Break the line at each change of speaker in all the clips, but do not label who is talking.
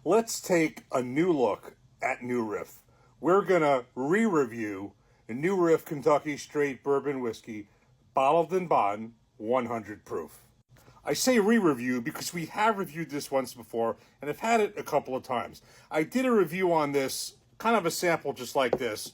let's take a new look at New Riff. We're going to re-review a New Riff Kentucky Straight Bourbon Whiskey, bottled in bond, 100 proof. I say re-review because we have reviewed this once before and have had it a couple of times. I did a review on this, kind of a sample just like this,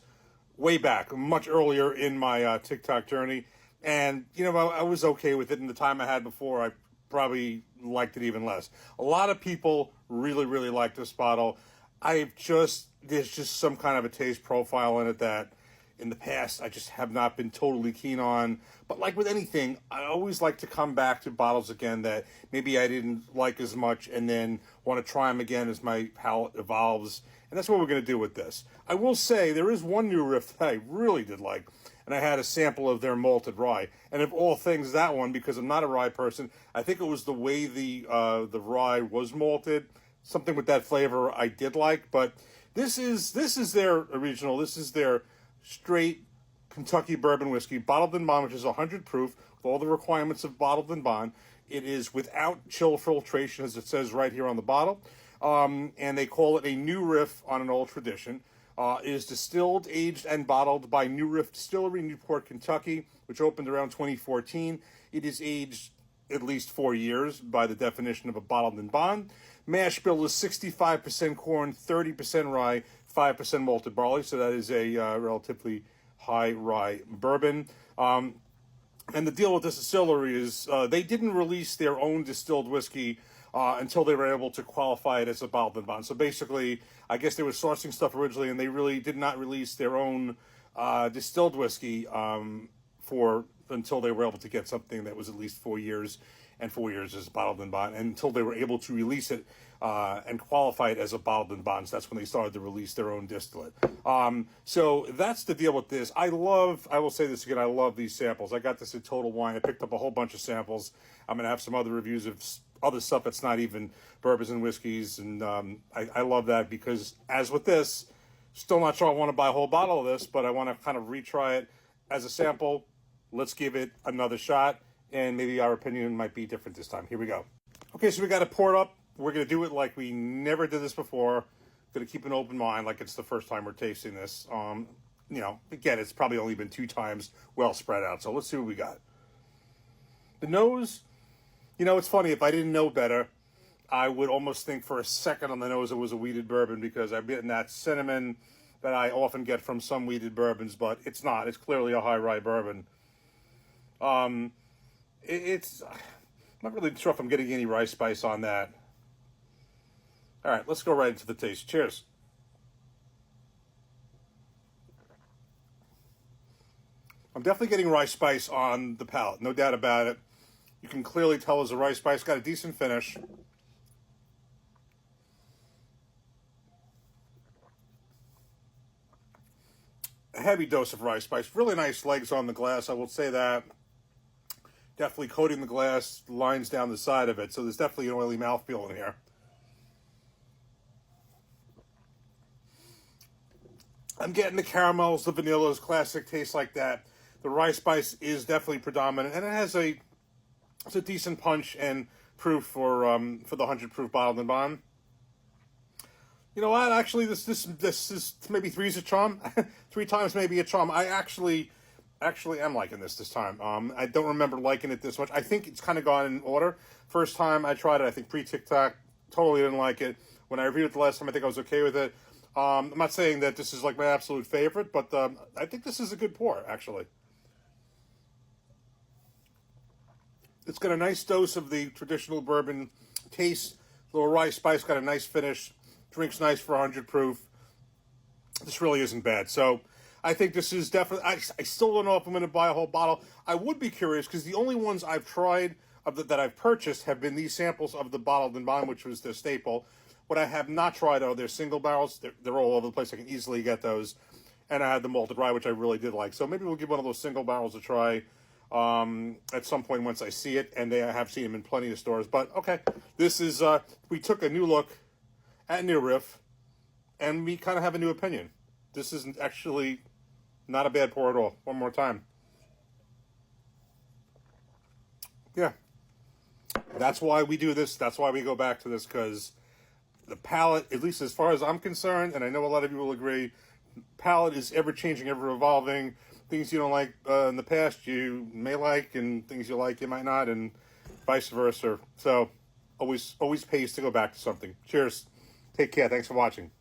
way back, much earlier in my TikTok journey. And, you know, I was okay with it. In the time I had before, I probably liked it even less. A lot of people really, really like this bottle. There's just some kind of a taste profile in it that in the past I just have not been totally keen on. But like with anything, I always like to come back to bottles again that maybe I didn't like as much and then want to try them again as my palate evolves. And that's what we're going to do with this. I will say there is one New Riff that I really did like, and I had a sample of their malted rye. And of all things, that one, because I'm not a rye person, I think it was the way the rye was malted. Something with that flavor I did like. But this is their original. This is their straight Kentucky bourbon whiskey, bottled in bond, which is 100 proof, with all the requirements of bottled in bond. It is without chill filtration, as it says right here on the bottle. And they call it a New Riff on an old tradition. It is distilled, aged, and bottled by New Riff Distillery, Newport, Kentucky, which opened around 2014. It is aged at least 4 years by the definition of a bottled in bond. Mash bill is 65% corn, 30% rye, 5% malted barley, so that is a relatively high rye bourbon. And the deal with this distillery is they didn't release their own distilled whiskey until they were able to qualify it as a bottled in bond. So basically, I guess they were sourcing stuff originally, and they really did not release their own distilled whiskey until they were able to get something that was at least 4 years, and 4 years as bottled in bond, and until they were able to release it and qualify it as a bottled in bond. So that's when they started to release their own distillate. So that's the deal with this. I will say this again, I love these samples. I got this at Total Wine. I picked up a whole bunch of samples. I'm going to have some other reviews of other stuff that's not even bourbons and whiskeys, and I love that because, as with this, still not sure I want to buy a whole bottle of this, but I want to kind of retry it as a sample. Let's give it another shot, and maybe our opinion might be different this time. Here we go. Okay, so we got to pour it up. We're going to do it like we never did this before. Going to keep an open mind like it's the first time we're tasting this. Again, it's probably only been 2 times well spread out, so let's see what we got. The nose, it's funny. If I didn't know better, I would almost think for a second on the nose it was a wheated bourbon because I'm getting that cinnamon that I often get from some wheated bourbons, but it's not. It's clearly a high rye bourbon. I'm not really sure if I'm getting any rice spice on that. All right, let's go right into the taste. Cheers. I'm definitely getting rice spice on the palate, no doubt about it. You can clearly tell there's a rice spice. Got a decent finish. A heavy dose of rice spice. Really nice legs on the glass, I will say that. Definitely coating the glass, lines down the side of it, so there's definitely an oily mouthfeel in here. I'm getting the caramels, the vanillas, classic taste like that. The rice spice is definitely predominant, and it has it's a decent punch and proof for the 100 proof bottled in bond. You know what? Actually, this is maybe 3's a charm. 3 times maybe a charm. I actually am liking this time. I don't remember liking it this much. I think it's kind of gone in order. First time I tried it, I think pre-TikTok, totally didn't like it. When I reviewed it the last time, I think I was okay with it. I'm not saying that this is like my absolute favorite, but I think this is a good pour, actually. It's got a nice dose of the traditional bourbon taste. Little rice spice, got a nice finish. Drinks nice for 100 proof. This really isn't bad. So I think this is definitely... I still don't know if I'm going to buy a whole bottle. I would be curious because the only ones I've tried that I've purchased have been these samples of the bottled in bond, which was their staple. What I have not tried are their single barrels. They're all over the place. I can easily get those. And I had the malted rye, which I really did like. So maybe we'll give one of those single barrels a try at some point once I see it. And I have seen them in plenty of stores. But, okay, this is... we took a new look at New Riff, and we kind of have a new opinion. This isn't actually not a bad pour at all. One more time. Yeah. That's why we do this. That's why we go back to this, because the palate, at least as far as I'm concerned, and I know a lot of people will agree, palate is ever changing, ever evolving. Things you don't like in the past you may like, and things you like you might not, and vice versa. So always pays to go back to something. Cheers. Take care. Thanks for watching.